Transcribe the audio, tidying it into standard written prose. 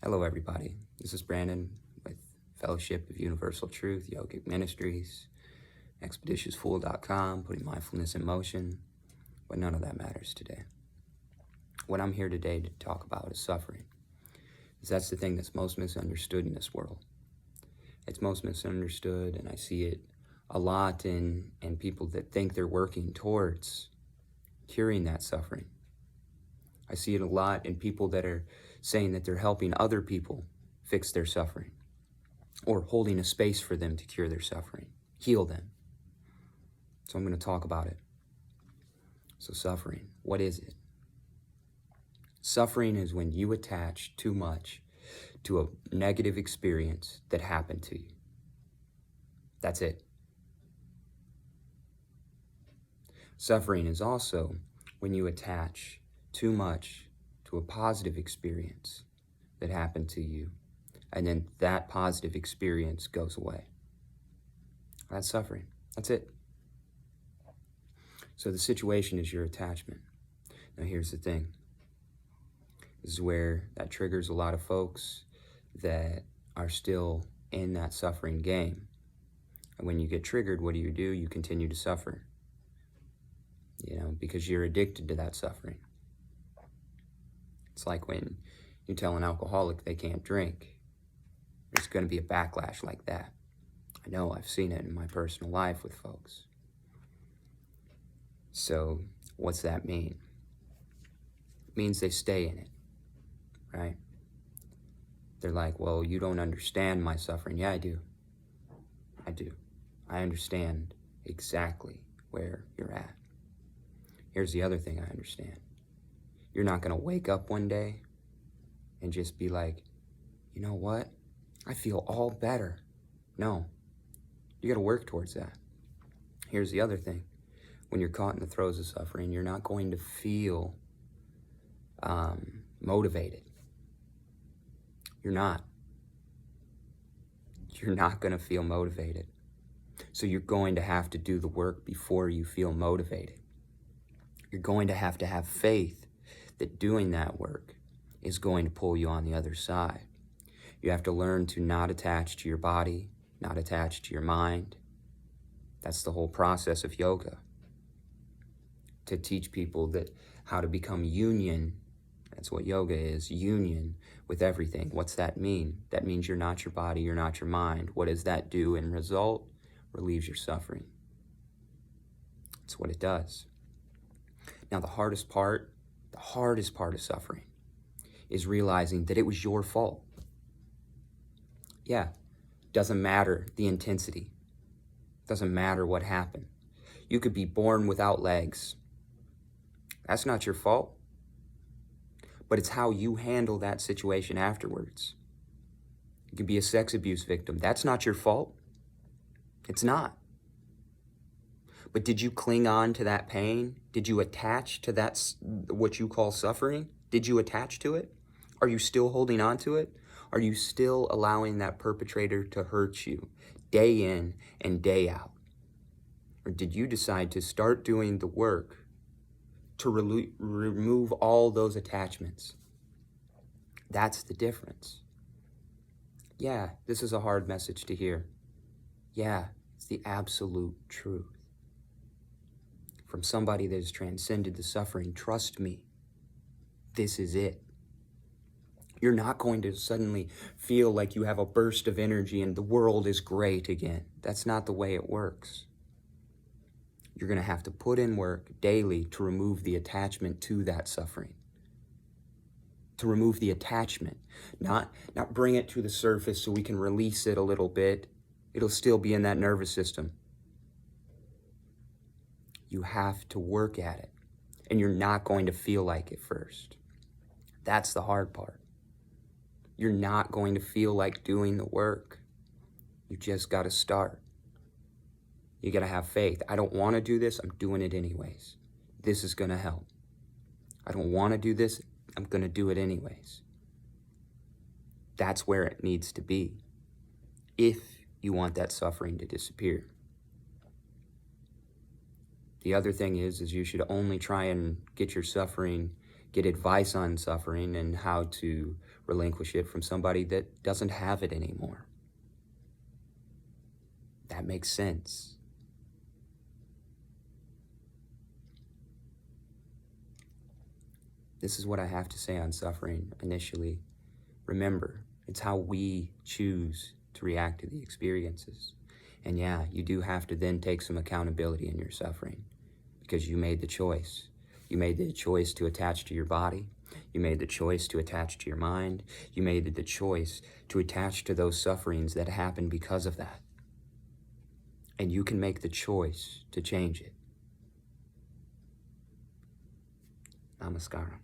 Hello, everybody. This is Brandon with Fellowship of Universal Truth, Yogic Ministries, expeditiousfool.com, putting mindfulness in motion, but none of that matters today. What I'm here today to talk about is suffering, because that's the thing that's most misunderstood in this world. It's most misunderstood, and I see it a lot in people that think they're working towards curing that suffering. I see it a lot in people that are saying that they're helping other people fix their suffering or holding a space for them to cure their suffering, heal them. So I'm going to talk about it. So suffering, what is it? Suffering is when you attach too much to a negative experience that happened to you. That's it. Suffering is also when you attach too much to a positive experience that happened to you, and then that positive experience goes away. That's suffering. That's it. So the situation is your attachment. Now here's the thing. This is where that triggers a lot of folks that are still in that suffering game. And when you get triggered, what do? You continue to suffer. Because you're addicted to that suffering. It's like when you tell an alcoholic they can't drink. There's going to be a backlash like that. I know, I've seen it in my personal life with folks. So what's that mean? It means they stay in it, right? They're like, well, you don't understand my suffering. Yeah, I do. I do. I understand exactly where you're at. Here's the other thing I understand. You're not going to wake up one day and just be like, you know what? I feel all better. No. You got to work towards that. Here's the other thing. When you're caught in the throes of suffering, you're not going to feel motivated. You're not. You're not going to feel motivated. So you're going to have to do the work before you feel motivated. You're going to have faith that doing that work is going to pull you on the other side. You have to learn to not attach to your body, not attach to your mind. That's the whole process of yoga. To teach people that how to become union, that's what yoga is, union with everything. What's that mean? That means you're not your body, you're not your mind. What does that do in result? Relieves your suffering. That's what it does. Now the hardest part of suffering is realizing that it was your fault. Yeah, doesn't matter the intensity. Doesn't matter what happened. You could be born without legs. That's not your fault. But it's how you handle that situation afterwards. You could be a sex abuse victim. That's not your fault. It's not. But did you cling on to that pain? Did you attach to that, what you call suffering? Did you attach to it? Are you still holding on to it? Are you still allowing that perpetrator to hurt you day in and day out? Or did you decide to start doing the work to remove all those attachments? That's the difference. Yeah, this is a hard message to hear. Yeah, it's the absolute truth. From somebody that has transcended the suffering, trust me, this is it. You're not going to suddenly feel like you have a burst of energy and the world is great again. That's not the way it works. You're going to have to put in work daily to remove the attachment to that suffering. To remove the attachment, not bring it to the surface so we can release it a little bit. It'll still be in that nervous system. You have to work at it, and you're not going to feel like it first. That's the hard part. You're not going to feel like doing the work. You just got to start. You got to have faith. I don't want to do this. I'm doing it anyways. This is going to help. I don't want to do this. I'm going to do it anyways. That's where it needs to be if you want that suffering to disappear. The other thing is you should only try and get your suffering get advice on suffering and how to relinquish it from somebody that doesn't have it anymore. That makes sense. This is what I have to say on suffering initially. Remember, it's how we choose to react to the experiences. And yeah, you do have to then take some accountability in your suffering because you made the choice. You made the choice to attach to your body. You made the choice to attach to your mind. You made the choice to attach to those sufferings that happen because of that. And you can make the choice to change it. Namaskaram.